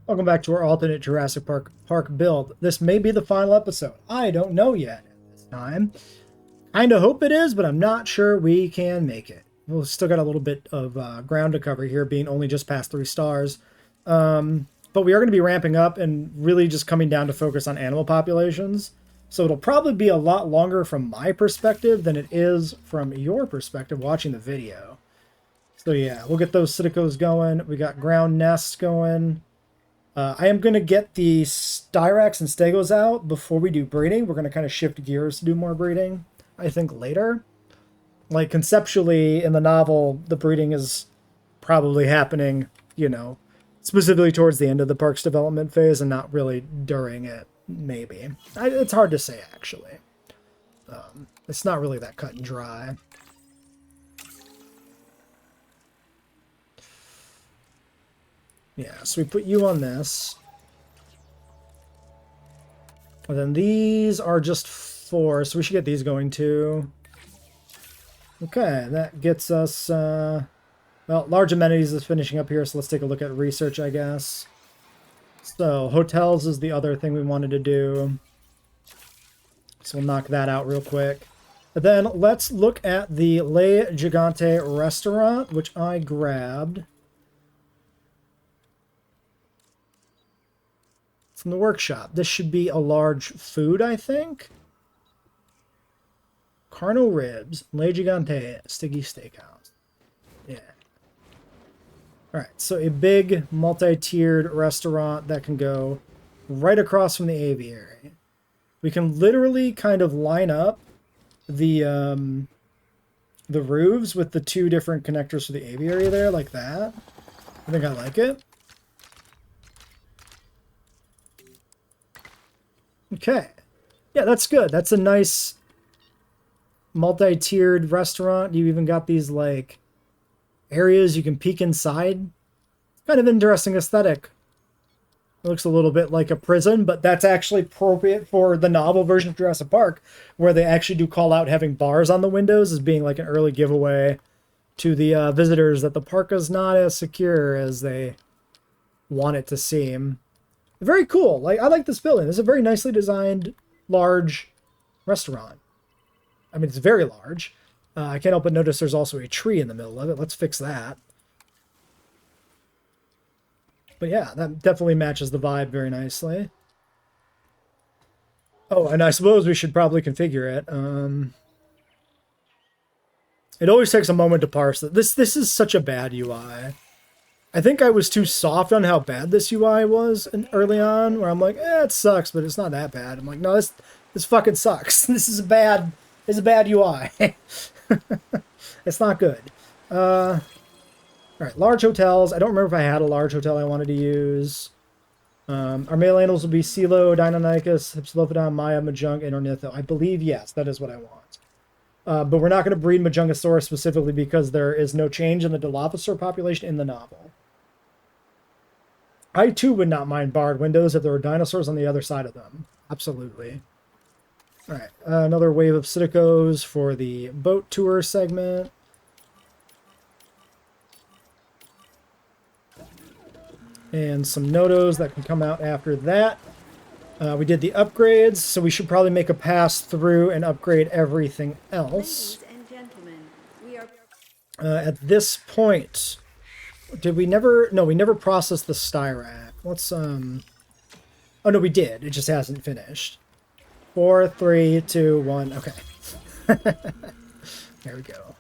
Welcome back to our alternate Jurassic Park build. This may be the final episode. I don't know yet at this time. Kinda hope it is, but I'm not sure we can make it. We've still got a little bit of ground to cover here, being only just past 3 stars. But we are going to be ramping up and really just coming down to focus on animal populations. So it'll probably be a lot longer from my perspective than it is from your perspective watching the video. So yeah, we'll get those Psittacos going. We got ground nests going. I am going to get the Styrax and Stegos out before we do breeding. We're going to kind of shift gears to do more breeding, I think, later. Like, conceptually, in the novel, the breeding is probably happening, you know, specifically towards the end of the park's development phase and not really during it, maybe. It's hard to say, actually. It's not really that cut and dry. Yeah, so we put you on this. And then these are just 4, so we should get these going too. Okay, that gets us, well, large amenities is finishing up here, so let's take a look at research, I guess. So, hotels is the other thing we wanted to do. So we'll knock that out real quick. And then let's look at the Le Gigante restaurant, which I grabbed from the workshop. This should be a large food, I think. Carno ribs, Le Gigante, sticky steakhouse. Yeah. Alright, so a big multi-tiered restaurant that can go right across from the aviary. We can literally kind of line up the roofs with the 2 different connectors for the aviary there, like that. I think I like it. Okay. Yeah, that's good. That's a nice multi-tiered restaurant. You even got these, like, areas you can peek inside. Kind of interesting aesthetic. It looks a little bit like a prison, but that's actually appropriate for the novel version of Jurassic Park, where they actually do call out having bars on the windows as being like an early giveaway to the visitors that the park is not as secure as they want it to seem. Very cool. Like, I like this building. This is a very nicely designed, large restaurant. I mean, it's very large. I can't help but notice there's also a tree in the middle of it. Let's fix that. But yeah, that definitely matches the vibe very nicely. Oh, and I suppose we should probably configure it. It always takes a moment to parse it. This is such a bad UI. I think I was too soft on how bad this UI was early on, where I'm like, it sucks, but it's not that bad. I'm like, no, this fucking sucks. This is a bad UI. It's not good. All right, large hotels. I don't remember if I had a large hotel I wanted to use. Our male animals will be Silo, Deinonychus, Hypsilophodon, Maya, Majung, and Ornitho. I believe, yes, that is what I want. But we're not going to breed Majungasaurus specifically because there is no change in the Dilophosaur population in the novel. I, too, would not mind barred windows if there were dinosaurs on the other side of them. Absolutely. All right, another wave of Psittacos for the boat tour segment. And some Nodos that can come out after that. We did the upgrades, so we should probably make a pass through and upgrade everything else. Ladies and gentlemen, we are... At this point, did we never... No, we never processed the Styrac. Let's, Oh, no, we did. It just hasn't finished. 4, 3, 2, 1. Okay. There we go.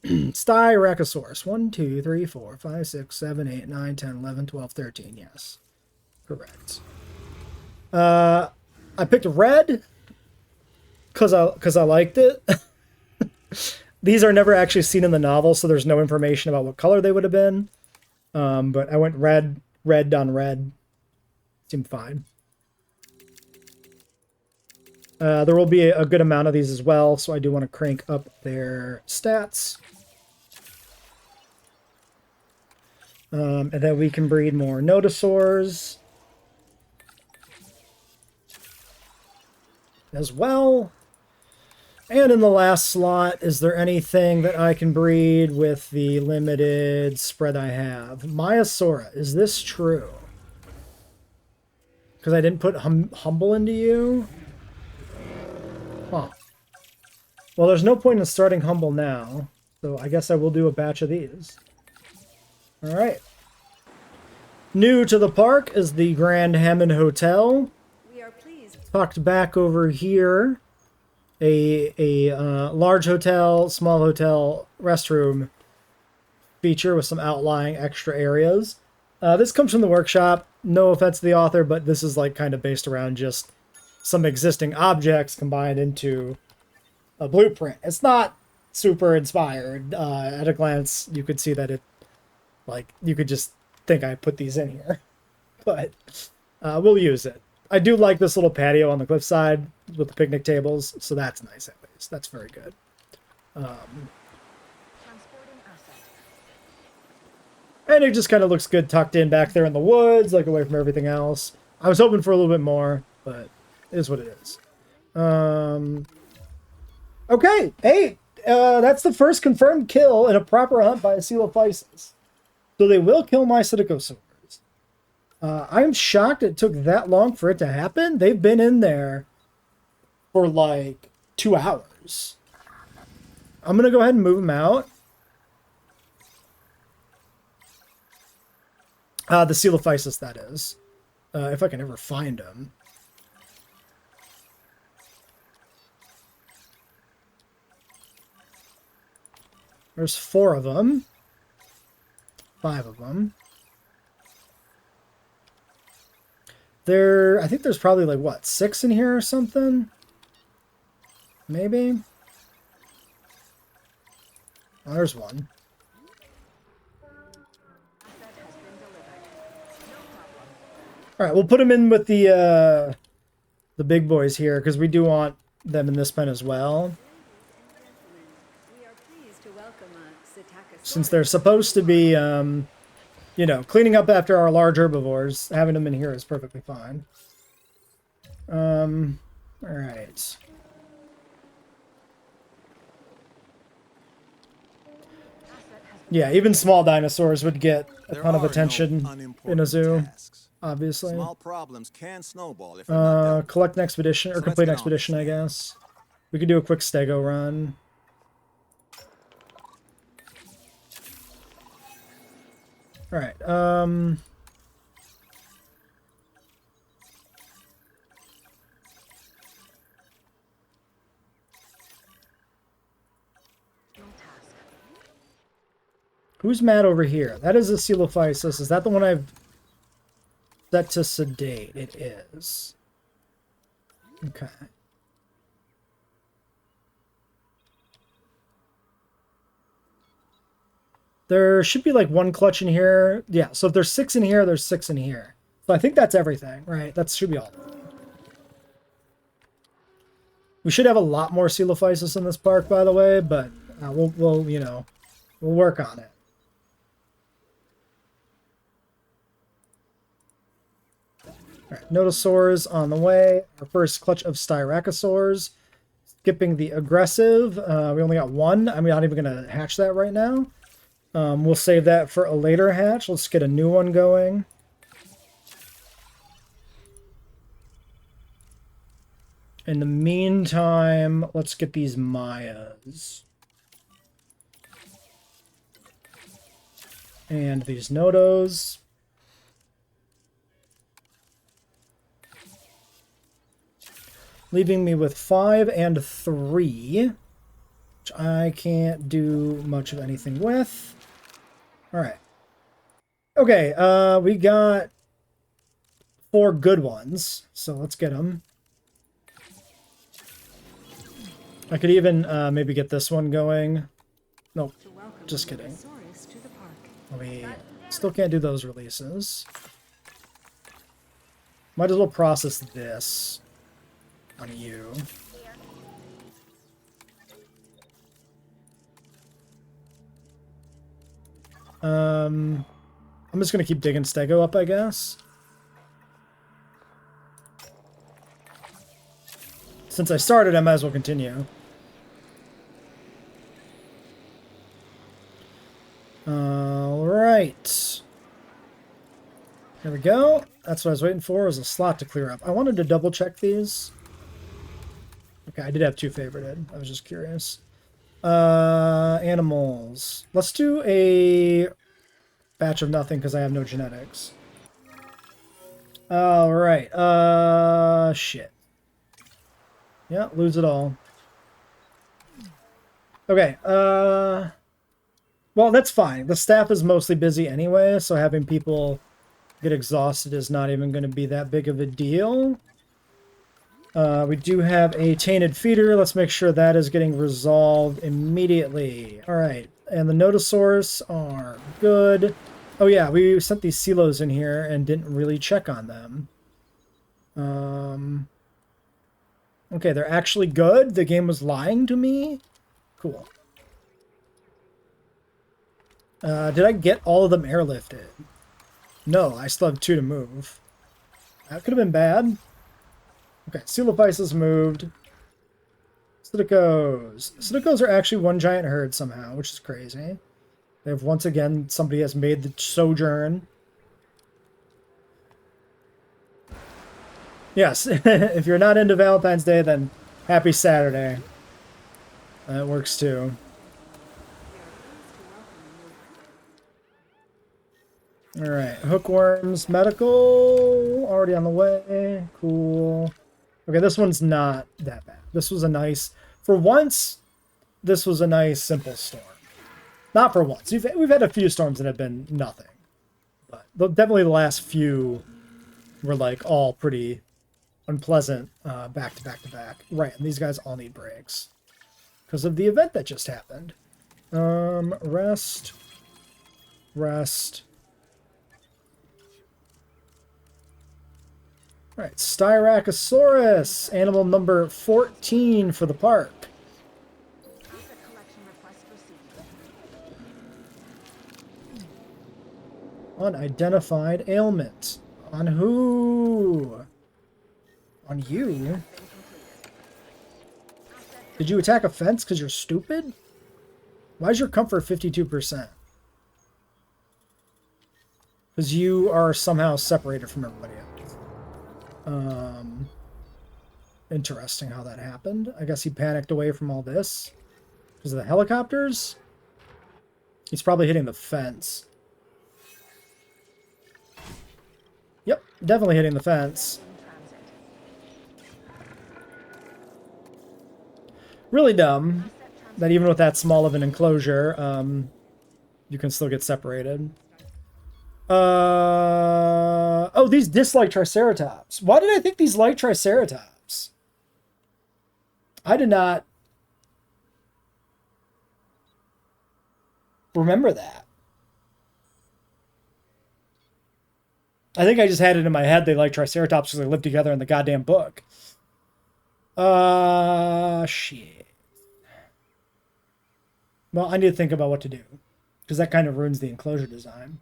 Styracosaurus. 1, 2, 3, 4, 5, 6, 7, 8, 9, 10, 11, 12, 13. Yes. Correct. I picked red because I liked it. These are never actually seen in the novel, so there's no information about what color they would have been. But I went red on red. Seemed fine. There will be a good amount of these as well, so I do want to crank up their stats. And then we can breed more Nodosaurs as well. And in the last slot, is there anything that I can breed with the limited spread I have? Maiasaura, is this true? Because I didn't put humble into you? Huh. Well, there's no point in starting humble now. So I guess I will do a batch of these. Alright. New to the park is the Grand Hammond Hotel. We are pleased. Tucked back over here. A large hotel, small hotel, restroom feature with some outlying extra areas. This comes from the workshop. No offense to the author, but this is like kind of based around just some existing objects combined into a blueprint. It's not super inspired. At a glance, you could see that it, like, you could just think I put these in here. But we'll use it. I do like this little patio on the cliffside with the picnic tables, so that's nice at least. That's very good. And it just kind of looks good tucked in back there in the woods, like away from everything else. I was hoping for a little bit more, but it is what it is. Okay, hey, that's the first confirmed kill in a proper hunt by a Coelophysis. So they will kill my Psittacosaurs. I'm shocked it took that long for it to happen. They've been in there for like 2 hours. I'm going to go ahead and move them out. The Coelophysis, that is. If I can ever find them. There's 4 of them. 5 of them. I think there's probably like, what, 6 in here or something? Maybe? Oh, there's one. Alright, we'll put them in with the big boys here, because we do want them in this pen as well. We are pleased to welcome a Psittacosaurus. Since they're supposed to be, you know, cleaning up after our large herbivores, having them in here is perfectly fine. Alright. Yeah, even small dinosaurs would get a ton of attention in a zoo, obviously. Small problems can snowball if not Collect an expedition, or So let's complete an get on expedition, this I thing. guess. We could do a quick stego run. Alright, who's mad over here? That is a Coelophysis. Is that the one I've set to sedate? It is. Okay. There should be like 1 clutch in here. Yeah, so if there's 6 in here, there's 6 in here. So I think that's everything, right? That should be all. We should have a lot more Coelophysis in this park, by the way, but we'll you know, we'll work on it. Alright, Notosaurs on the way. Our first clutch of Styracosaurs. Skipping the aggressive. We only got 1. I'm not even going to hatch that right now. We'll save that for a later hatch. Let's get a new one going. In the meantime, let's get these Mayas. And these Nodos. Leaving me with 5 and 3. Which I can't do much of anything with. Alright. Okay, we got 4 good ones. So let's get them. I could even maybe get this one going. Nope, To welcome just kidding. Psittacosaurus to the park. We still can't do those releases. Might as well process this on you. I'm just gonna keep digging stego up, I guess. Since I started, I might as well continue. Alright. There we go. That's what I was waiting for, was a slot to clear up. I wanted to double check these. Okay, I did have 2 favorited. I was just curious. Animals. Let's do a batch of nothing because I have no genetics. All right. Shit. Yeah, lose it all. Okay. Well, that's fine. The staff is mostly busy anyway, so having people get exhausted is not even going to be that big of a deal. We do have a tainted feeder. Let's make sure that is getting resolved immediately. All right. And the Notosaurs are good. Oh, yeah. We sent these silos in here and didn't really check on them. Okay, they're actually good. The game was lying to me. Cool. Did I get all of them airlifted? No, I still have 2 to move. That could have been bad. Okay, Coelophysis is moved. Psittacos. Psittacos are actually one giant herd somehow, which is crazy. They have, once again, somebody has made the sojourn. Yes, if you're not into Valentine's Day, then happy Saturday. That works too. Alright, hookworms, medical, already on the way. Cool. Okay, this one's not that bad. This was a nice, for once, this was a nice, simple storm. Not for once. We've had a few storms that have been nothing. But definitely the last few were like all pretty unpleasant back to back to back. Right, and these guys all need breaks. Because of the event that just happened. Rest. Rest. All right, Styracosaurus, animal number 14 for the park. Unidentified ailment. On who? On you? Did you attack a fence because you're stupid? Why is your comfort 52%? Because you are somehow separated from everybody else. Interesting how that happened. I guess he panicked away from all this. Because of the helicopters? He's probably hitting the fence. Yep, definitely hitting the fence. Really dumb that even with that small of an enclosure, you can still get separated. Oh, these dislike Triceratops. Why did I think these like Triceratops? I did not remember that. I think I just had it in my head they like Triceratops because they live together in the goddamn book. Shit. Well, I need to think about what to do. Because that kind of ruins the enclosure design.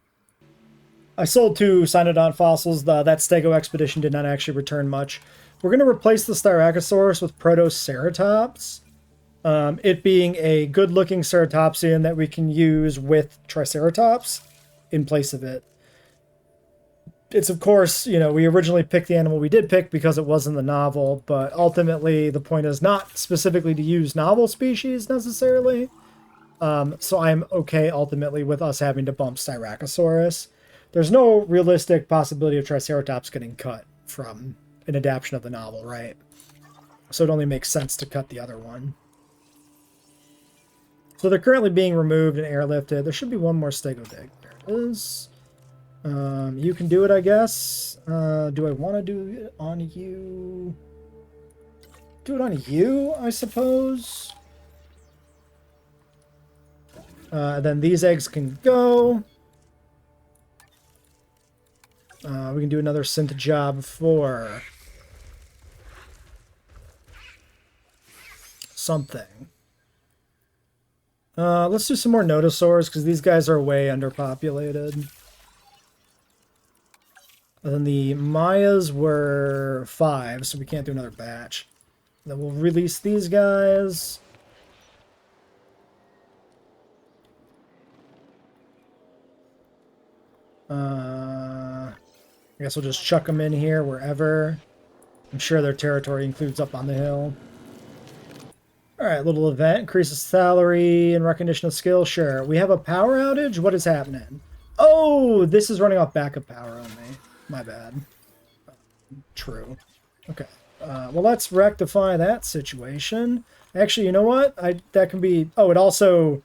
I sold 2 Cynodont fossils. That Stego expedition did not actually return much. We're going to replace the Styracosaurus with Protoceratops. It being a good-looking ceratopsian that we can use with Triceratops in place of it. It's, of course, you know, we originally picked the animal we did pick because it was in the novel, but ultimately the point is not specifically to use novel species necessarily. So I'm okay ultimately with us having to bump Styracosaurus. There's no realistic possibility of Triceratops getting cut from an adaptation of the novel, right? So it only makes sense to cut the other one. So they're currently being removed and airlifted. There should be one more Stego dig. There it is. You can do it, I guess. Do I want to do it on you? Do it on you, I suppose. Then these eggs can go. We can do another synth job for something. Let's do some more Notosaurs because these guys are way underpopulated. And then the Mayas were 5, so we can't do another batch. Then we'll release these guys. I guess we'll just chuck them in here wherever. I'm sure their territory includes up on the hill. Alright, little event. Increases salary and recognition of skill. Sure. We have a power outage? What is happening? Oh, this is running off backup power only. My bad. True. Okay. Well, let's rectify that situation. Actually, you know what? That can be... Oh, it also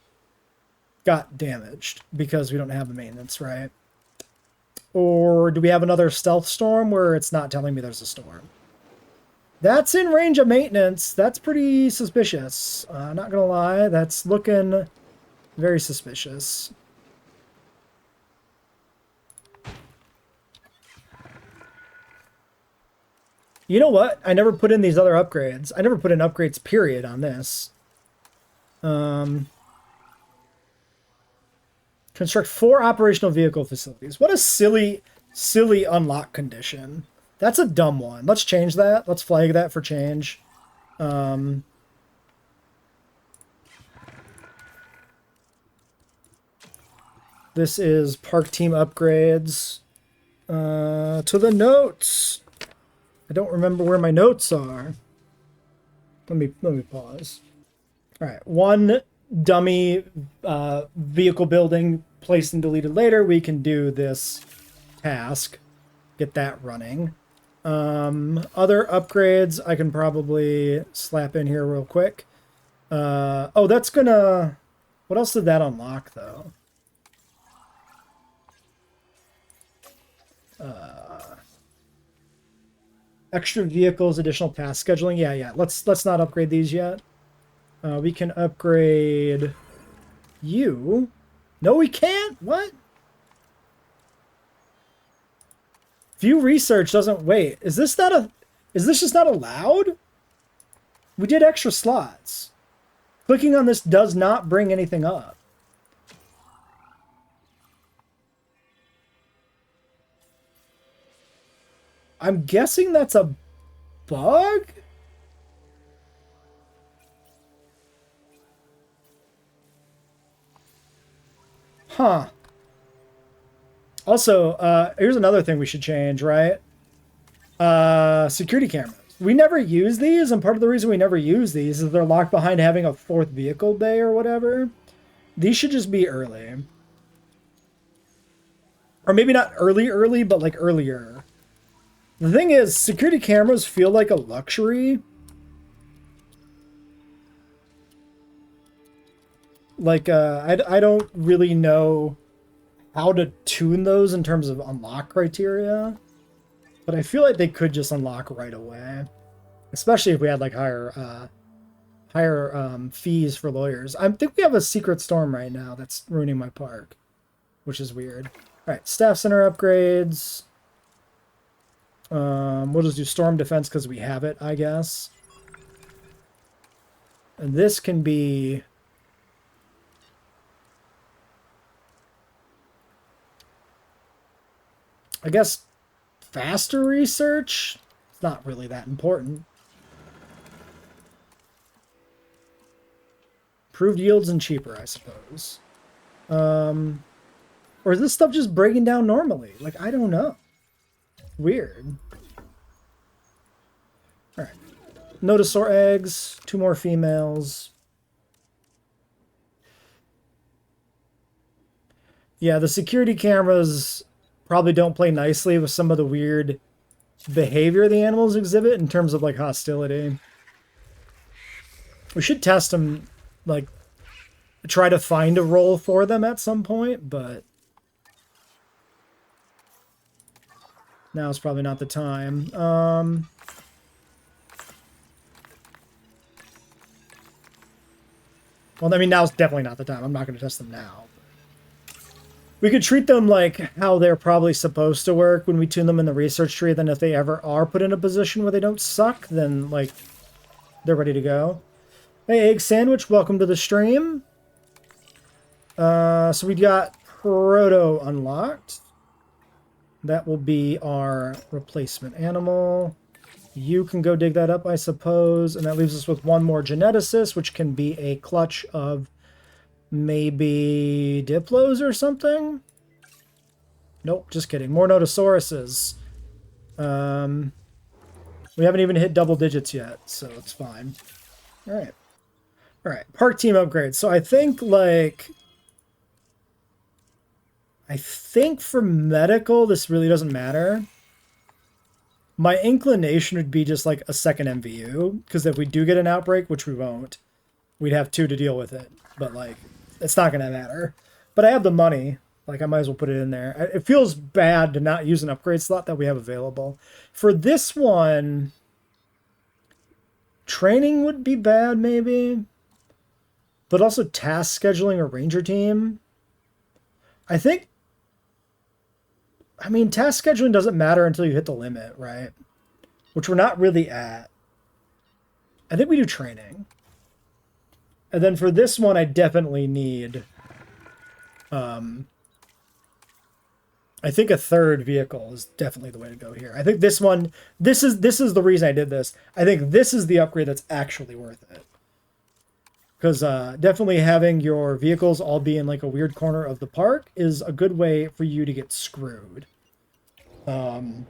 got damaged because we don't have the maintenance, right? Or do we have another stealth storm where it's not telling me there's a storm? That's in range of maintenance. That's pretty suspicious. Not gonna lie, that's looking very suspicious. You know what? I never put in these other upgrades. I never put in upgrades, period, on this. Construct 4 operational vehicle facilities. What a silly, silly unlock condition. That's a dumb one. Let's change that. Let's flag that for change. This is park team upgrades. To the notes. I don't remember where my notes are. Let me pause. All right, 1 dummy vehicle building placed and deleted later. We can do this task. Get that running. Other upgrades I can probably slap in here real quick. Oh, that's gonna... What else did that unlock, though? Extra vehicles, additional task scheduling. Yeah. Let's not upgrade these yet. We can upgrade you. No, we can't. What? View research doesn't wait. Is this just not allowed? We did extra slots. Clicking on this does not bring anything up. I'm guessing that's a bug? Huh. Also, here's another thing we should change, right? Security cameras. We never use these, and part of the reason we never use these is they're locked behind having a 4th vehicle bay or whatever. These should just be early. Or maybe not early, but like earlier. The thing is, security cameras feel like a luxury. Like, I don't really know how to tune those in terms of unlock criteria. But I feel like they could just unlock right away. Especially if we had, like, higher fees for lawyers. I think we have a secret storm right now that's ruining my park. Which is weird. Alright, staff center upgrades. We'll just do storm defense because we have it, I guess. And this can be... I guess faster research? It's not really that important. Improved yields and cheaper, I suppose. Or is this stuff just breaking down normally? Like, I don't know. Weird. Alright. Notosaur eggs. 2 more females. Yeah, the security cameras probably don't play nicely with some of the weird behavior the animals exhibit in terms of, like, hostility. We should test them, like, try to find a role for them at some point, but now is probably not the time. Well, I mean, now's definitely not the time. I'm not going to test them now. We could treat them like how they're probably supposed to work when we tune them in the research tree. Then if they ever are put in a position where they don't suck, then, like, they're ready to go. Hey, Egg Sandwich, welcome to the stream. So we got Proto unlocked. That will be our replacement animal. You can go dig that up, I suppose. And that leaves us with 1 more geneticist, which can be a clutch of maybe Diplos or something? Nope, just kidding. More Notosauruses. We haven't even hit double digits yet, so it's fine. All right. All right. Park team upgrades. So I think, like... I think for medical, this really doesn't matter. My inclination would be just like a second MVU, because if we do get an outbreak, which we won't, we'd have 2 to deal with it. But, like, it's not going to matter. But I have the money. Like, I might as well put it in there. It feels bad to not use an upgrade slot that we have available. For this one, training would be bad, maybe. But also task scheduling a ranger team. I think... I mean, task scheduling doesn't matter until you hit the limit, right? Which we're not really at. I think we do training. And then for this one, I definitely need... I think a third vehicle is definitely the way to go here. I think this one... This is the reason I did this. I think this is the upgrade that's actually worth it. Because definitely having your vehicles all be in like a weird corner of the park is a good way for you to get screwed. And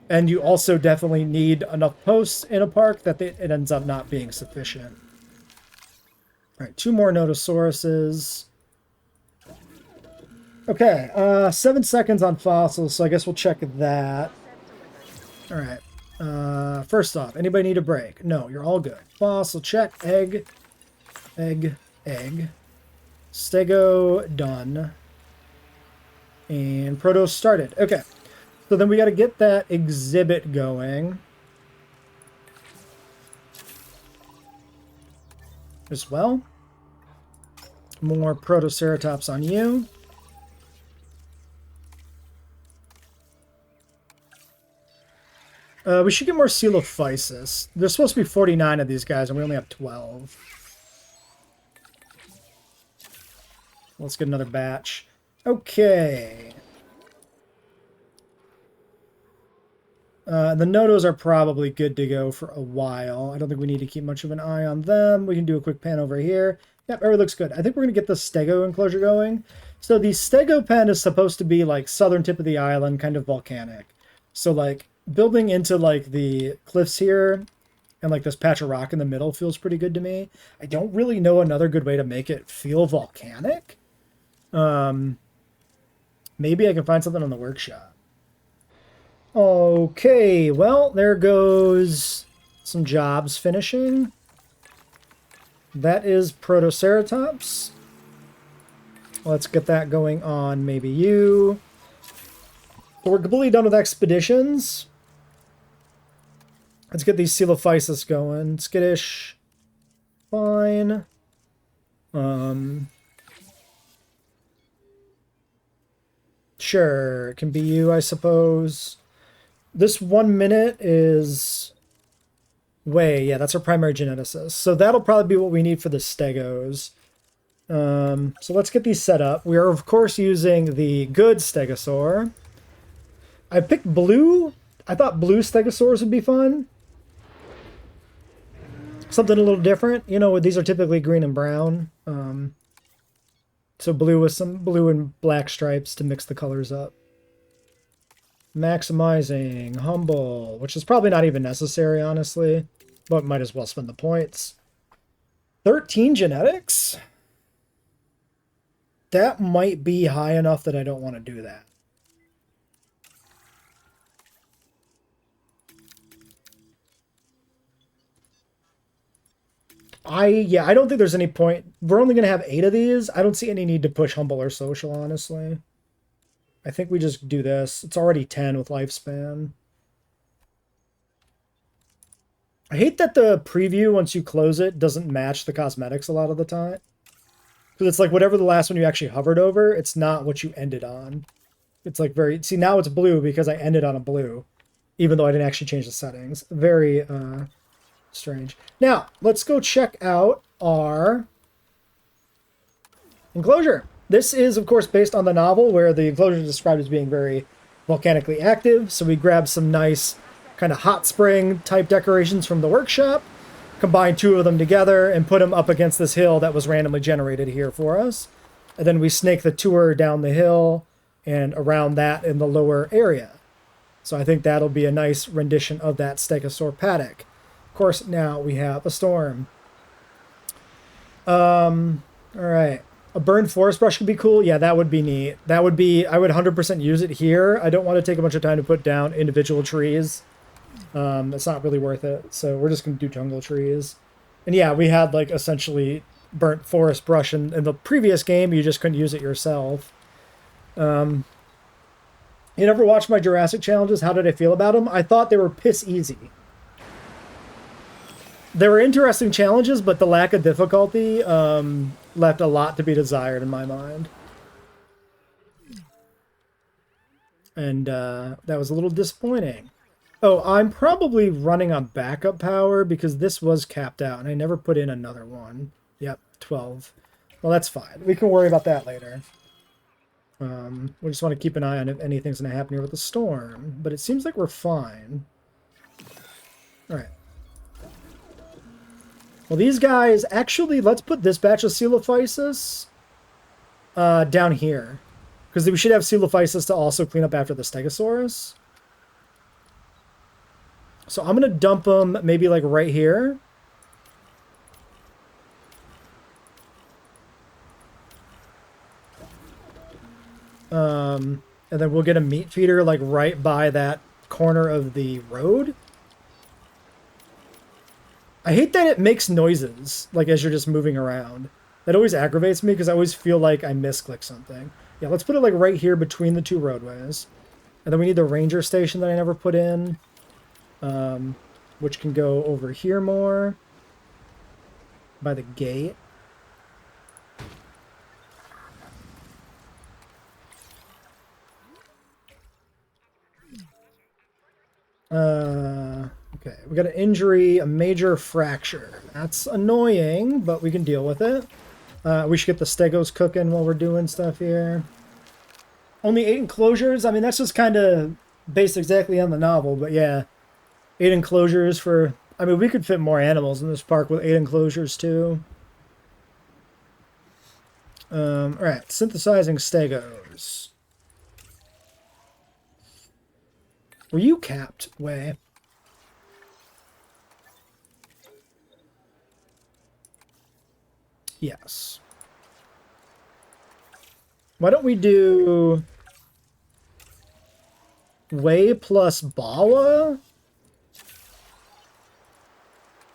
you also definitely need enough posts in a park that it ends up not being sufficient. All right, 2 more Notosauruses. Okay, 7 seconds on fossils, so I guess we'll check that. All right. First off, anybody need a break? No, you're all good. Fossil check. Egg. Egg. Egg. Stego done. And Proto started. Okay. So then we got to get that exhibit going. As well. More Protoceratops on you. We should get more Coelophysis. There's supposed to be 49 of these guys, and we only have 12. Let's get another batch. Okay. The Nodos are probably good to go for a while. I don't think we need to keep much of an eye on them. We can do a quick pan over here. Yep, everything looks good. I think we're going to get the Stego enclosure going. So the Stego pen is supposed to be like southern tip of the island, kind of volcanic. So like building into like the cliffs here and like this patch of rock in the middle feels pretty good to me. I don't really know another good way to make it feel volcanic. Maybe I can find something on the workshop. Okay, well, there goes some jobs finishing. That is Protoceratops. Let's get that going on maybe you. So we're completely done with expeditions. Let's get these Coelophysis going. Skittish. Fine. Sure, it can be you, I suppose. This 1 minute is... yeah, that's our primary geneticist. So that'll probably be what we need for the Stegos. So let's get these set up. We are, of course, using the good Stegosaur. I picked blue. I thought blue Stegosaurs would be fun. Something a little different. You know, these are typically green and brown. So blue with some blue and black stripes to mix the colors up. Maximizing, humble, which is probably not even necessary, honestly, but might as well spend the points. 13 genetics? That might be high enough that I don't want to do that. I don't think there's any point. We're only going to have 8 of these. I don't see any need to push humble or social, honestly. I think we just do this. It's already 10 with lifespan. I hate that the preview, once you close it, doesn't match the cosmetics a lot of the time. Because it's like whatever the last one you actually hovered over, it's not what you ended on. It's like very... See, now it's blue because I ended on a blue. Even though I didn't actually change the settings. Very strange. Now, let's go check out our enclosure. This is, of course, based on the novel, where the enclosure is described as being very volcanically active. So we grabbed some nice kind of hot spring type decorations from the workshop, combined 2 of them together, and put them up against this hill that was randomly generated here for us. And then we snake the tour down the hill and around that in the lower area. So I think that'll be a nice rendition of that stegosaur paddock. Of course, now we have a storm. All right. A burned forest brush could be cool. Yeah, that would be neat. That would be, I would 100% use it here. I don't want to take a bunch of time to put down individual trees. It's not really worth it. So we're just going to do jungle trees. And yeah, we had like essentially burnt forest brush in the previous game. You just couldn't use it yourself. You never watched my Jurassic challenges? How did I feel about them? I thought they were piss easy. They were interesting challenges, but the lack of difficulty left a lot to be desired in my mind. And that was a little disappointing. Oh, I'm probably running on backup power because this was capped out, and I never put in another one. Yep, 12. Well, that's fine. We can worry about that later. We just want to keep an eye on if anything's going to happen here with the storm. But it seems like we're fine. Alright. Well, these guys... Actually, let's put this batch of Coelophysis down here. Because we should have Coelophysis to also clean up after the Stegosaurus. So I'm going to dump them maybe like right here. And then we'll get a meat feeder like right by that corner of the road. I hate that it makes noises like as you're just moving around. That always aggravates me because I always feel like I misclick something. Yeah, let's put it like right here between the two roadways. And then we need the ranger station that I never put in. Which can go over here more. By the gate. Okay, we got an injury, a major fracture. That's annoying, but we can deal with it. We should get the stegos cooking while we're doing stuff here. Only 8 enclosures? I mean, that's just kind of based exactly on the novel, but yeah. 8 enclosures for... I mean, we could fit more animals in this park with 8 enclosures, too. Alright, synthesizing stegos. Were you capped, Way? Yes. Why don't we do... Way plus Bawa?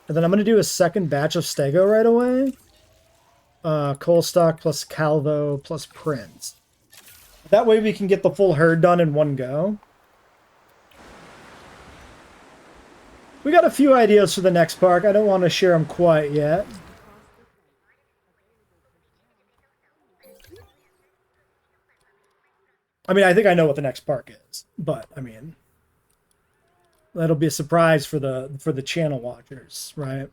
And then I'm going to do a second batch of stego right away. Coalstock plus Calvo plus Prince. That way we can get the full herd done in one go. We got a few ideas for the next park. I don't want to share them quite yet. I mean, I think I know what the next park is, but I mean, that'll be a surprise for the channel watchers, right?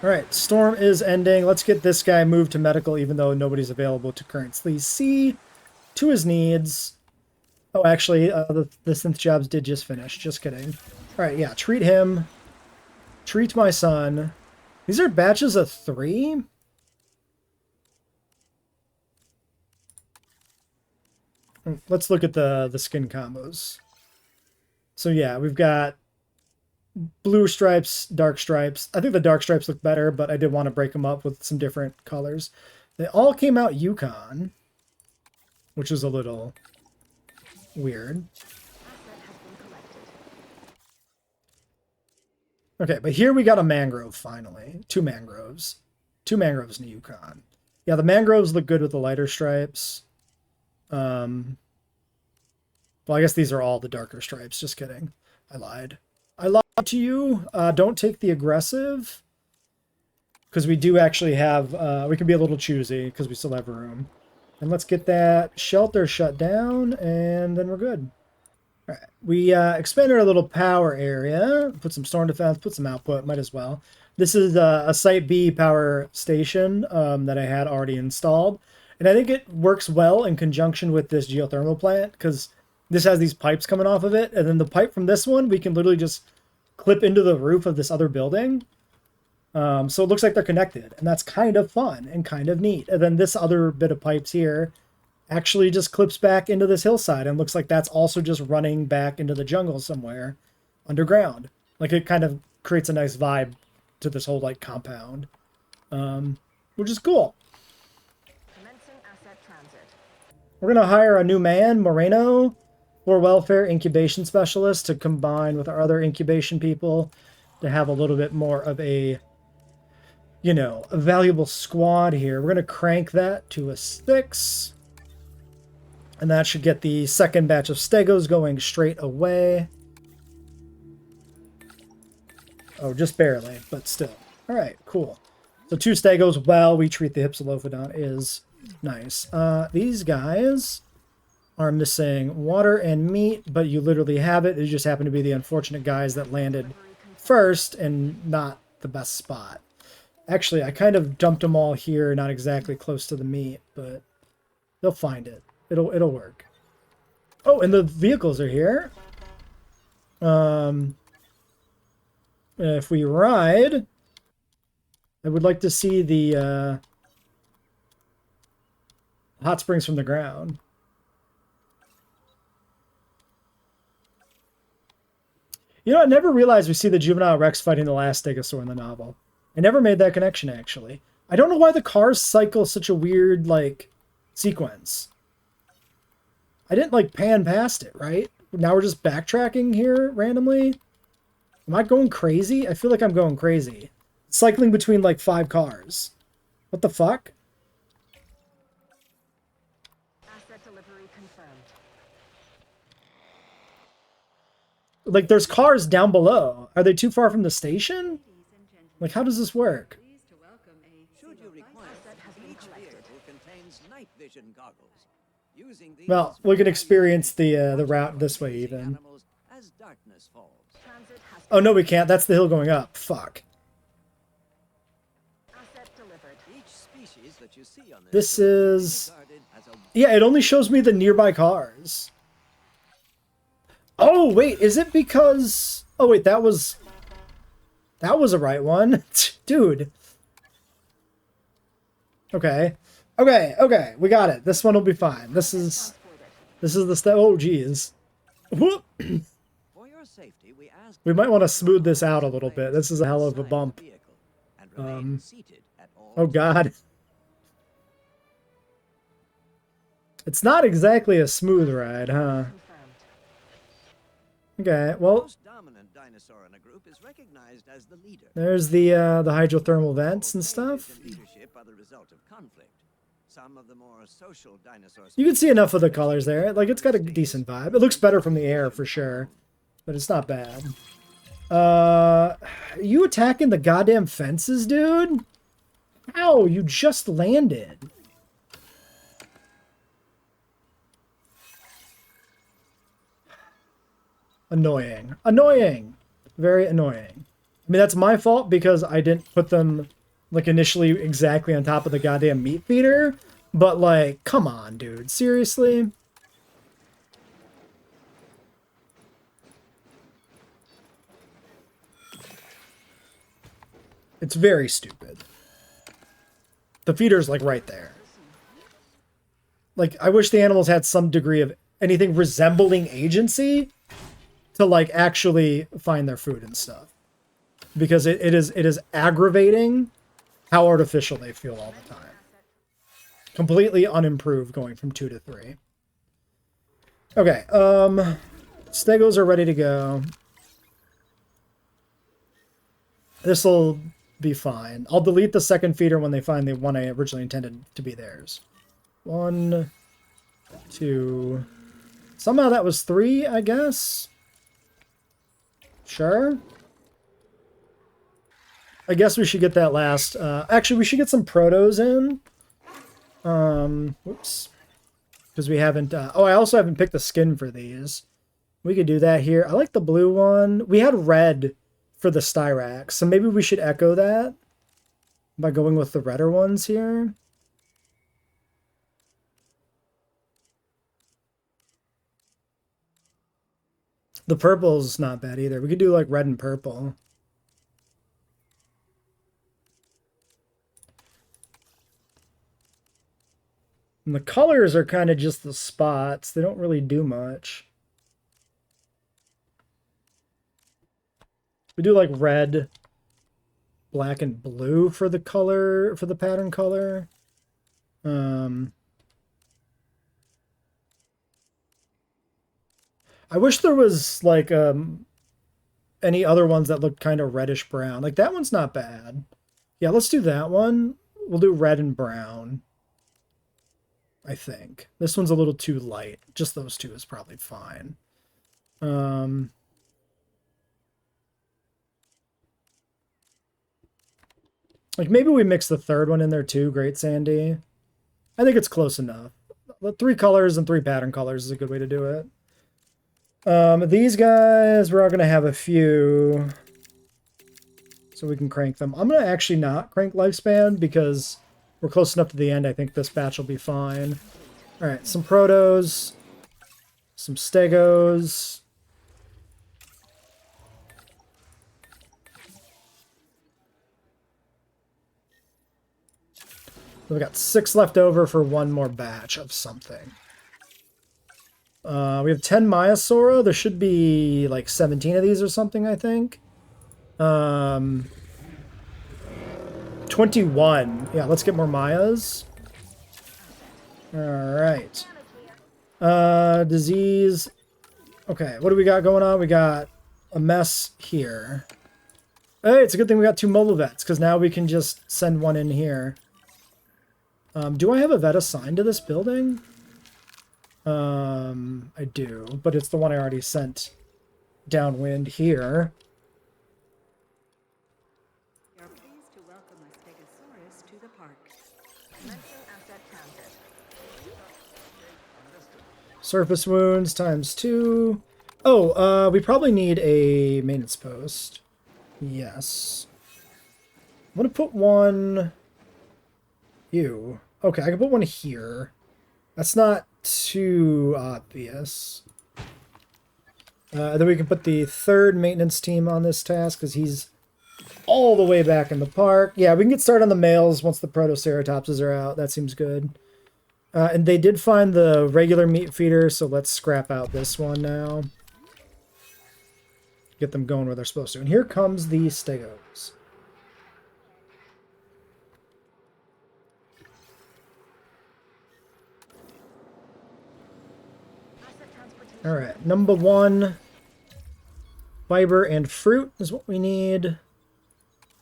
All right, storm is ending. Let's get this guy moved to medical, even though nobody's available to currently see to his needs. Oh, actually, the synth jobs did just finish. Just kidding. All right, yeah, treat him. Treat my son. These are batches of 3. Let's look at the skin combos. So yeah, we've got blue stripes, dark stripes. I think the dark stripes look better, but I did want to break them up with some different colors. They all came out Yukon, which is a little weird. Okay, but here we got a mangrove finally. 2 mangroves. 2 mangroves in the Yukon. Yeah, the mangroves look good with the lighter stripes. Well, I guess these are all the darker stripes. Just kidding. I lied. I lied to you. Don't take the aggressive. Because we do actually have... we can be a little choosy because we still have room. And let's get that shelter shut down, and then we're good. All right. We expanded our little power area. Put some storm defense, put some output. Might as well. This is a Site B power station that I had already installed. And I think it works well in conjunction with this geothermal plant because this has these pipes coming off of it. And then the pipe from this one, we can literally just clip into the roof of this other building. So it looks like they're connected, and that's kind of fun and kind of neat. And then this other bit of pipes here actually just clips back into this hillside and looks like that's also just running back into the jungle somewhere underground. Like it kind of creates a nice vibe to this whole like compound, which is cool. Commencing asset transit. We're going to hire a new man, Moreno, for welfare incubation specialist to combine with our other incubation people to have a little bit more of a, you know, a valuable squad here. We're going to crank that to a 6. And that should get the second batch of stegos going straight away. Oh, just barely, but still. All right, cool. So 2 stegos while we treat the Hypsilophodon is nice. These guys are missing water and meat, but you literally have it. It just happen to be the unfortunate guys that landed first and not the best spot. Actually, I kind of dumped them all here, not exactly close to the meat, but they'll find it. It'll work. Oh, and the vehicles are here. If we ride, I would like to see the hot springs from the ground. You know, I never realized we see the juvenile Rex fighting the last stegosaur in the novel. I never made that connection, actually. I don't know why the cars cycle such a weird, like, sequence. I didn't, like, pan past it, right? Now we're just backtracking here randomly? Am I going crazy? I feel like I'm going crazy. Cycling between, like, 5 cars. What the fuck? Asset delivery confirmed. Like, there's cars down below. Are they too far from the station? Like, how does this work? Pleased to welcome a Should you require Asset has been each collected. vehicle contains night vision goggles. Using these, Well, we can experience the route this way, even. animals as darkness falls. Transit has Oh, no, we can't. That's the hill going up. Fuck. asset delivered. Each species that you see on This route is... regarded as a Yeah, it only shows me the nearby cars. Oh, wait, is it because... Oh, wait, that was a right one. Dude. Okay. Okay, we got it. This one will be fine. This is the step. Oh, geez. Whoop. For your safety, we ask We might want to smooth this out a little bit. This is a hell of a bump. and remain seated at all Oh, God. It's not exactly a smooth ride, huh? Confirmed. Okay, well, most dominant dinosaur in a group is recognized as the leader. there's the hydrothermal vents and stuff. Changes in leadership are the result of conflict. Some of the more social dinosaurs. You can see enough of the colors there. Like, it's got a decent vibe. It looks better from the air, for sure. But it's not bad. You attacking the goddamn fences, dude? Ow, you just landed. Annoying. Annoying. Very annoying. I mean, that's my fault because I didn't put them, like, initially exactly on top of the goddamn meat feeder. But, like, come on, dude. Seriously? It's very stupid. The feeder's, like, right there. Like, I wish the animals had some degree of anything resembling agency to, like, actually find their food and stuff. Because it is aggravating how artificial they feel all the time. Completely unimproved going from 2 to 3. Okay, Stegos are ready to go. This'll be fine. I'll delete the second feeder when they find the one I originally intended to be theirs. 1, 2... Somehow that was 3, I guess? Sure. I guess we should get that last. Actually, we should get some protos in. Whoops. Because we haven't... oh, I also haven't picked the skin for these. We could do that here. I like the blue one. We had red for the Styrax, so maybe we should echo that by going with the redder ones here. The purple's not bad either. We could do like red and purple. And the colors are kind of just the spots. They don't really do much. We do like red, black, and blue for the color, for the pattern color. I wish there was like any other ones that look kind of reddish brown. Like that one's not bad. Yeah, let's do that one. We'll do red and brown. I think. This one's a little too light. Just those two is probably fine. Like maybe we mix the third one in there too, Great Sandy. I think it's close enough. 3 colors and 3 pattern colors is a good way to do it. These guys, we're all going to have a few. So we can crank them. I'm going to actually not crank lifespan because we're close enough to the end. I think this batch will be fine. Alright, some protos. Some stegos. We've got 6 left over for one more batch of something. We have 10 Myosora. There should be like 17 of these or something, I think. 21. Yeah, let's get more Mayas. Alright. Disease. Okay, what do we got going on? We got a mess here. Hey, it's a good thing we got 2 mobile vets, because now we can just send one in here. Do I have a vet assigned to this building? I do, but it's the one I already sent downwind here. We are pleased to welcome a Stegosaurus to the park. Commencing asset transit. Surface wounds times 2. Oh, we probably need a maintenance post. Yes. I'm gonna put one... Ew. Okay, I can put one here. That's not too obvious. Then we can put the 3rd maintenance team on this task because he's all the way back in the park. Yeah, we can get started on the males once the Protoceratopses are out. That seems good. And they did find the regular meat feeder, so let's scrap out this one now. Get them going where they're supposed to. And here comes the Stegos. All right, number 1, fiber and fruit is what we need.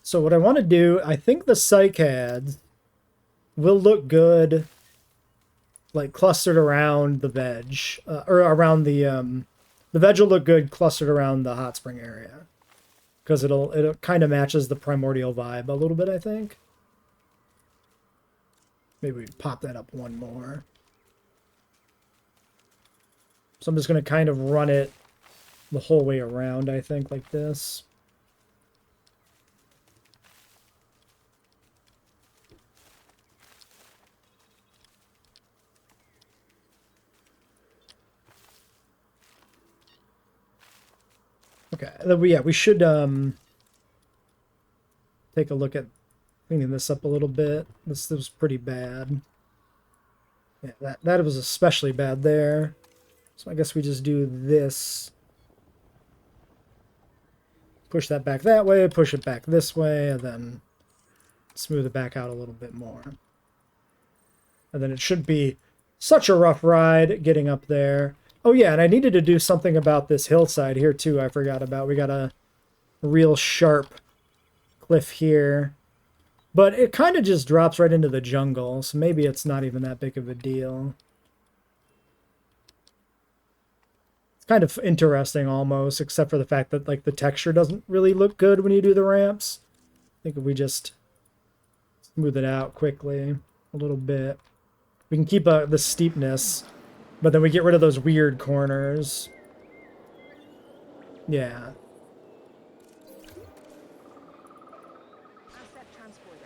So what I want to do, I think the cycads will look good, like clustered around the veg, or around the veg will look good clustered around the hot spring area, because it kind of matches the primordial vibe a little bit, I think. Maybe we pop that up one more. So I'm just going to kind of run it the whole way around, I think, like this. Okay, yeah, we should take a look at cleaning this up a little bit. This was pretty bad. Yeah, that was especially bad there. So I guess we just do this. Push that back that way, push it back this way, and then smooth it back out a little bit more. And then it shouldn't be such a rough ride getting up there. Oh yeah, and I needed to do something about this hillside here too, I forgot about. We got a real sharp cliff here. But it kind of just drops right into the jungle, so maybe it's not even that big of a deal. It's kind of interesting almost, except for the fact that like the texture doesn't really look good when you do the ramps. I think if we just smooth it out quickly a little bit, we can keep the steepness, but then we get rid of those weird corners. Yeah. Asset transported.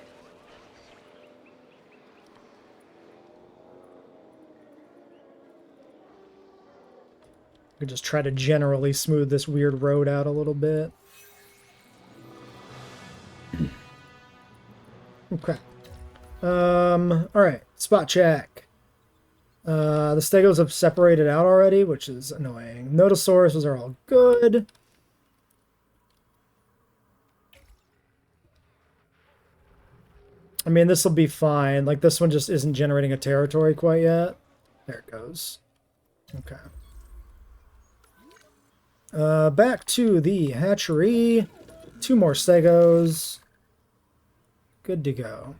We just try to generally smooth this weird road out a little bit. Okay. All right. Spot check. The stegos have separated out already, which is annoying. Notosauruses are all good. I mean, this will be fine. Like, this one just isn't generating a territory quite yet. There it goes. Okay. Back to the hatchery. 2 more stegos. Good to go.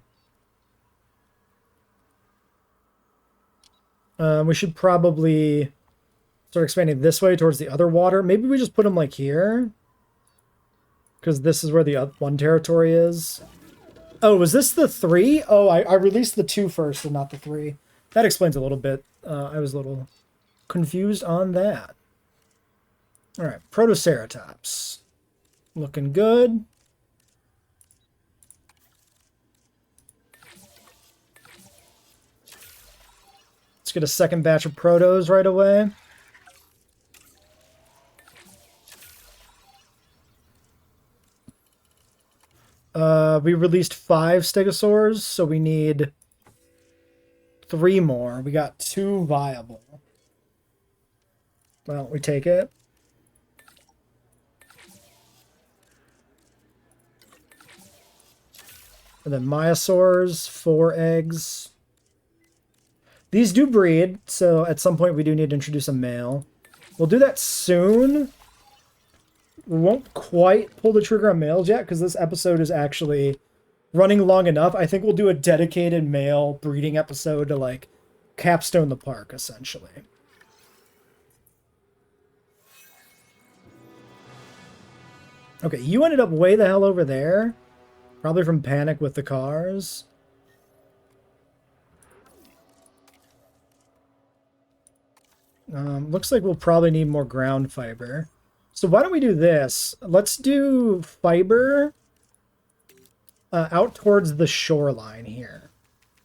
We should probably start expanding this way towards the other water. Maybe we just put them like here. Because this is where the one territory is. Oh, was this the 3? Oh, I released the 2 first and not the 3. That explains a little bit. I was a little confused on that. Alright, Protoceratops. Looking good. Let's get a second batch of protos right away. We released 5 stegosaurs, so we need 3 more. We got 2 viable. Well, we take it. And then Myosaurs, 4 eggs. These do breed, so at some point we do need to introduce a male. We'll do that soon. We won't quite pull the trigger on males yet, because this episode is actually running long enough. I think we'll do a dedicated male breeding episode to, like, capstone the park, essentially. Okay, you ended up way the hell over there. Probably from panic with the cars. Looks like we'll probably need more ground fiber. So why don't we do this? Let's do fiber out towards the shoreline here.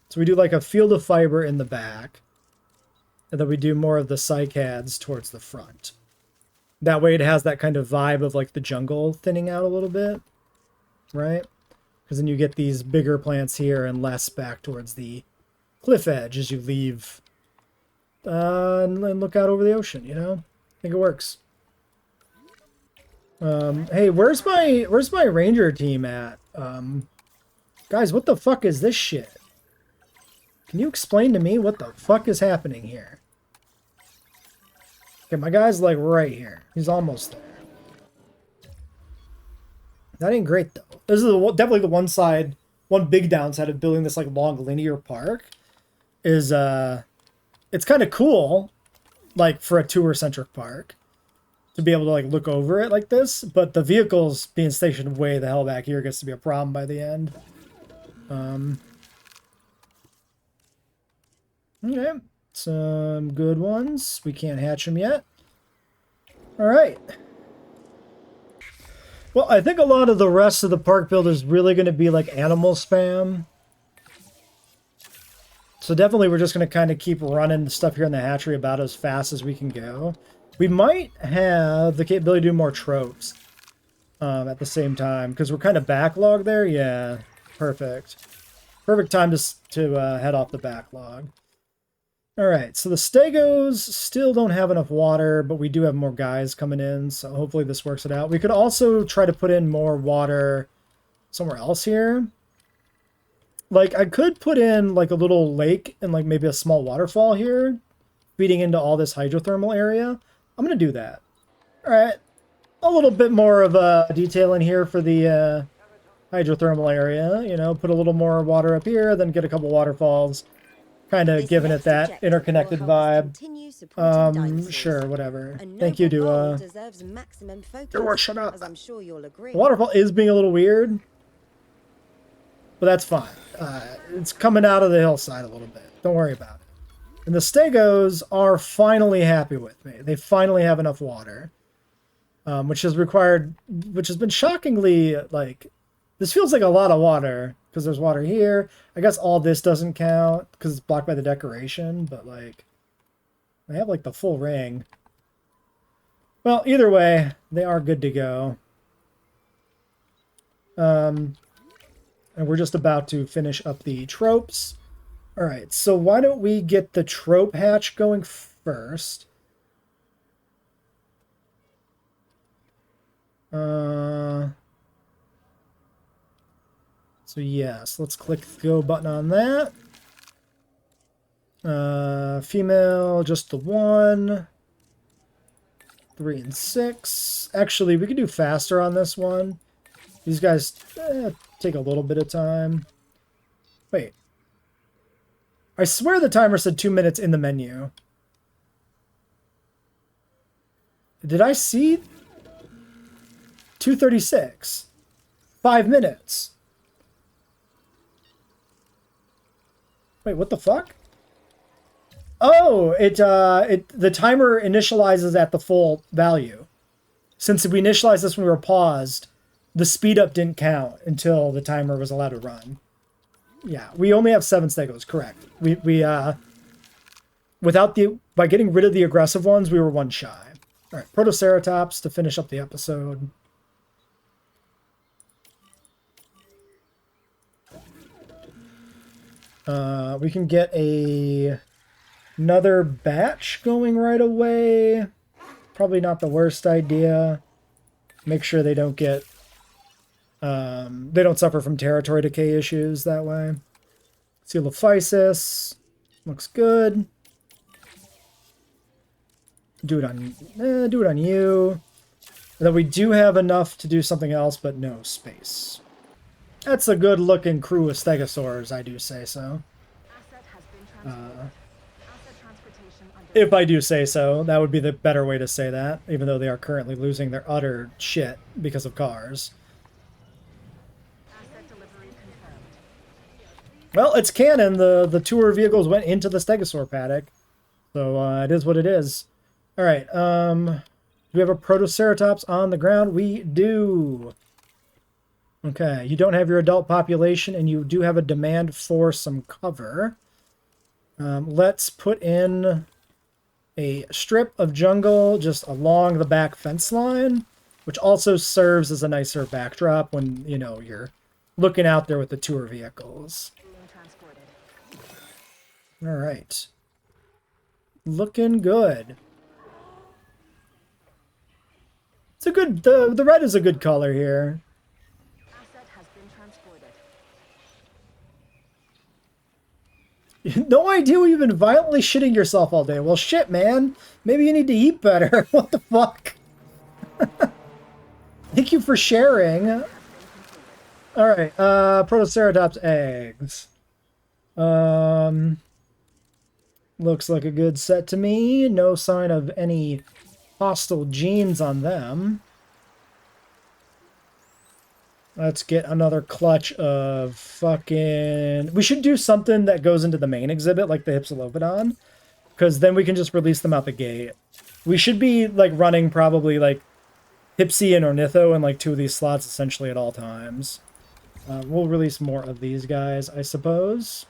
So we do like a field of fiber in the back. And then we do more of the cycads towards the front. That way it has that kind of vibe of like the jungle thinning out a little bit. Right? Because then you get these bigger plants here and less back towards the cliff edge as you leave and look out over the ocean, you know? I think it works. Hey, where's my ranger team at? Guys, what the fuck is this shit? Can you explain to me what the fuck is happening here? Okay, my guy's like right here. He's almost there. That ain't great though. This is definitely the one big downside of building this like long linear park is it's kind of cool, like for a tour-centric park, to be able to like look over it like this, but the vehicles being stationed way the hell back here gets to be a problem by the end. Okay, some good ones. We can't hatch them yet. All right. Well, I think a lot of the rest of the park build is really going to be like animal spam. So definitely we're just going to kind of keep running stuff here in the hatchery about as fast as we can go. We might have the capability to do more tropes at the same time, because we're kind of backlogged there. Yeah, perfect. Perfect time to head off the backlog. All right, so the stegos still don't have enough water, but we do have more guys coming in, so hopefully this works it out. We could also try to put in more water somewhere else here. Like, I could put in, like, a little lake and, like, maybe a small waterfall here, feeding into all this hydrothermal area. I'm going to do that. All right, a little bit more of detail in here for the hydrothermal area. You know, put a little more water up here, then get a couple waterfalls. Kind of giving it that interconnected vibe. Sure, whatever. Thank you, Dua. Dua, shut up. The waterfall is being a little weird, but that's fine. It's coming out of the hillside a little bit. Don't worry about it. And the stegos are finally happy with me. They finally have enough water, which has been shockingly, like, this feels like a lot of water. Because there's water here. I guess all this doesn't count because it's blocked by the decoration, but like, I have like the full ring. Well, either way, they are good to go. And we're just about to finish up the tropes. All right, so why don't we get the trope hatch going first? So yes, let's click the go button on that. Female, just the one. 3 and 6. Actually, we can do faster on this one. These guys take a little bit of time. Wait. I swear the timer said 2 minutes in the menu. Did I see 2:36? 5 minutes. Wait, what the fuck? Oh, the timer initializes at the full value. Since we initialized this when we were paused, the speed up didn't count until the timer was allowed to run. Yeah, we only have 7 stegos, correct. By getting rid of the aggressive ones, we were 1 shy. All right, Protoceratops to finish up the episode. We can get another batch going right away. Probably not the worst idea. Make sure they don't get they don't suffer from territory decay issues that way. Coelophysis looks good. Do it on you. And then we do have enough to do something else, but no space. That's a good looking crew of stegosaurs, I do say so. Asset has been transported. Asset transportation under If I do say so, that would be the better way to say that, even though they are currently losing their utter shit because of cars. asset delivery confirmed. Well, it's canon. The tour vehicles went into the stegosaur paddock. So it is what it is. All right. Do we have a Protoceratops on the ground? We do. Okay. You don't have your adult population, and you do have a demand for some cover. Let's put in a strip of jungle just along the back fence line, which also serves as a nicer backdrop when, you know, you're looking out there with the tour vehicles. Being transported. All right. Looking good. It's a good, the red is a good color here. Asset has been transported. No idea you've been violently shitting yourself all day. Well, shit, man. Maybe you need to eat better. What the fuck? Thank you for sharing. All right, Protoceratops eggs. Looks like a good set to me. No sign of any hostile genes on them. Let's get another clutch of fucking... We should do something that goes into the main exhibit, like the Hypsilophodon, because then we can just release them out the gate. We should be, like, running probably, like, Hypsi and Ornitho in, like, 2 of these slots, essentially, at all times. We'll release more of these guys, I suppose.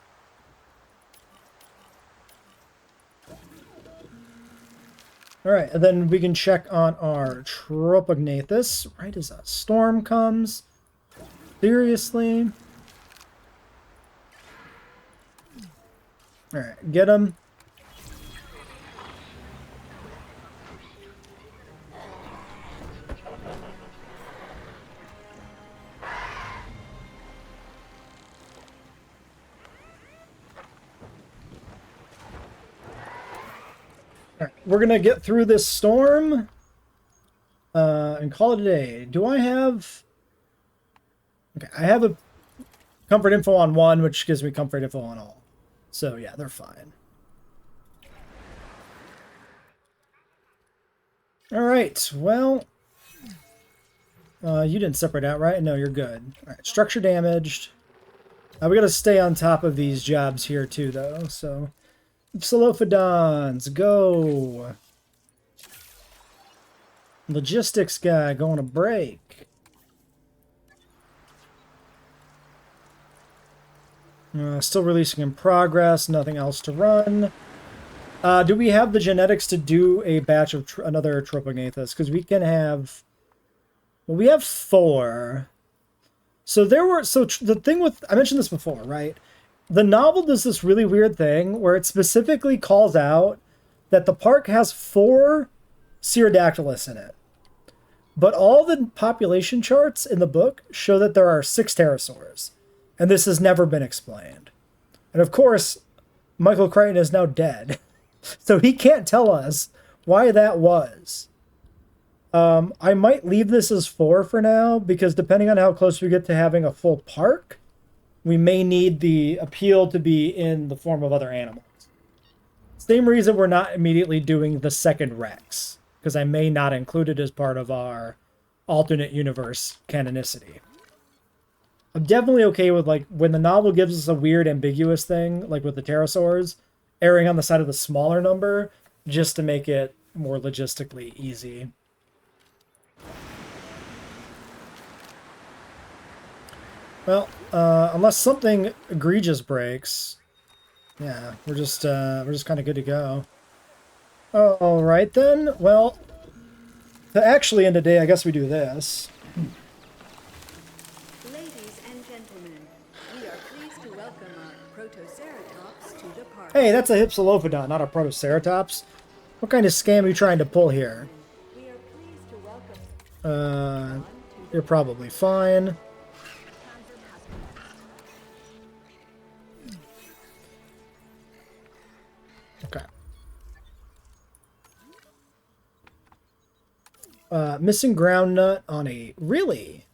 Alright, and then we can check on our Tropognathus right as a storm comes. Seriously? Alright, get him. Alright, we're gonna get through this storm and call it a day. Do I have... Okay, I have a comfort info on 1, which gives me comfort info on all. So yeah, they're fine. Alright, well... you didn't separate out, right? No, you're good. Alright, structure damaged. We gotta stay on top of these jobs here too, though, so... Psilophodons, go! Logistics guy going to break. Still releasing in progress, nothing else to run. Do we have the genetics to do a batch of another Tropognathus? Because we can have... Well, we have 4. So there were... So the thing with... I mentioned this before, right? the novel does this really weird thing where it specifically calls out that the park has 4 Pterodactylus in it. But all the population charts in the book show that there are 6 pterosaurs. And this has never been explained. And of course, Michael Crichton is now dead. So he can't tell us why that was. I might leave this as 4 for now, because depending on how close we get to having a full park, we may need the appeal to be in the form of other animals. Same reason we're not immediately doing the second Rex, because I may not include it as part of our alternate universe canonicity. I'm definitely okay with, like, when the novel gives us a weird ambiguous thing, like with the pterosaurs, erring on the side of the smaller number, just to make it more logistically easy. Well, unless something egregious breaks, yeah, we're just kind of good to go. All right then. Well, to actually end the day, I guess we do this. Ladies and gentlemen, we are pleased to welcome our Protoceratops to the park. Hey, that's a Hypsilophodon, not a Protoceratops. What kind of scam are you trying to pull here? We are pleased to welcome You're probably fine. Okay. Missing ground nut on a... Really?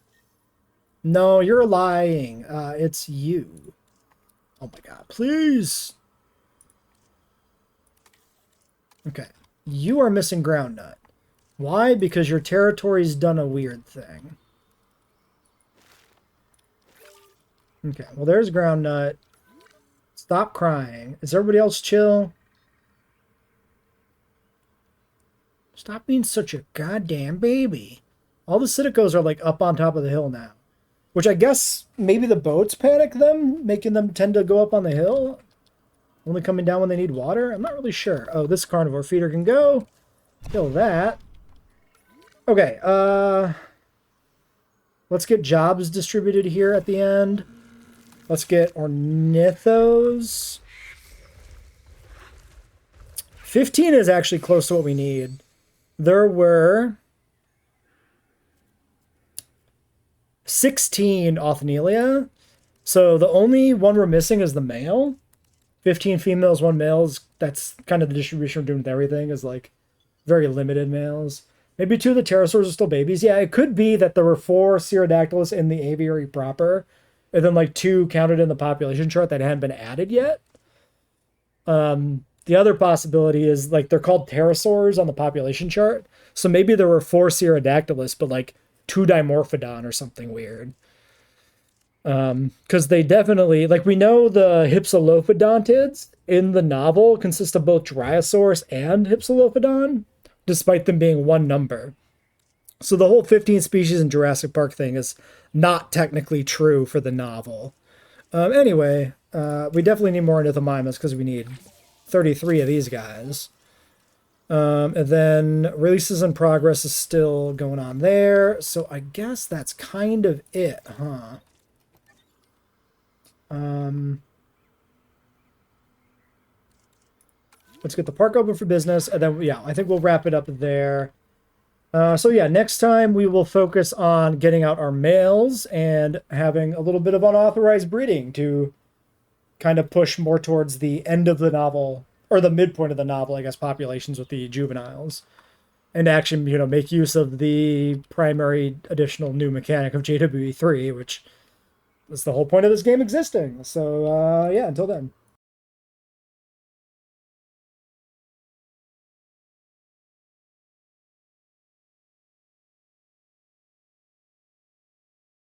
No, you're lying. It's you. Oh my god, please! Okay. You are missing ground nut. Why? Because your territory's done a weird thing. Okay, well there's ground nut. Stop crying. Is everybody else chill? Stop being such a goddamn baby. All the Psittacos are like up on top of the hill now. Which I guess maybe the boats panic them, making them tend to go up on the hill. Only coming down when they need water? I'm not really sure. Oh, this carnivore feeder can go. Kill that. Okay, let's get jobs distributed here at the end. Let's get ornithos. 15 is actually close to what we need. There were 16 Othnielia. So the only one we're missing is the male. 15 females, 1 males. That's kind of the distribution we're doing with everything, is like very limited males. Maybe 2 of the pterosaurs are still babies. Yeah, it could be that there were 4 Pterodactylus in the aviary proper, and then like 2 counted in the population chart that hadn't been added yet. The other possibility is, like, they're called pterosaurs on the population chart. So maybe there were 4 Pterodactylus, but like 2 Dimorphodon or something weird. Because they definitely, like, we know the Hypsilophodontids in the novel consist of both Dryosaurus and Hypsilophodon, despite them being 1 number. So the whole 15 species in Jurassic Park thing is not technically true for the novel. Anyway, we definitely need more Ornithomimus because we need 33 of these guys. And then releases in progress is still going on there. So I guess that's kind of it, huh? Let's get the park open for business, and then, yeah, I think we'll wrap it up there. So yeah, next time we will focus on getting out our males and having a little bit of unauthorized breeding to kind of push more towards the end of the novel, or the midpoint of the novel, I guess, populations with the juveniles. And actually, you know, make use of the primary additional new mechanic of JWE3, which is the whole point of this game existing. So, yeah, until then.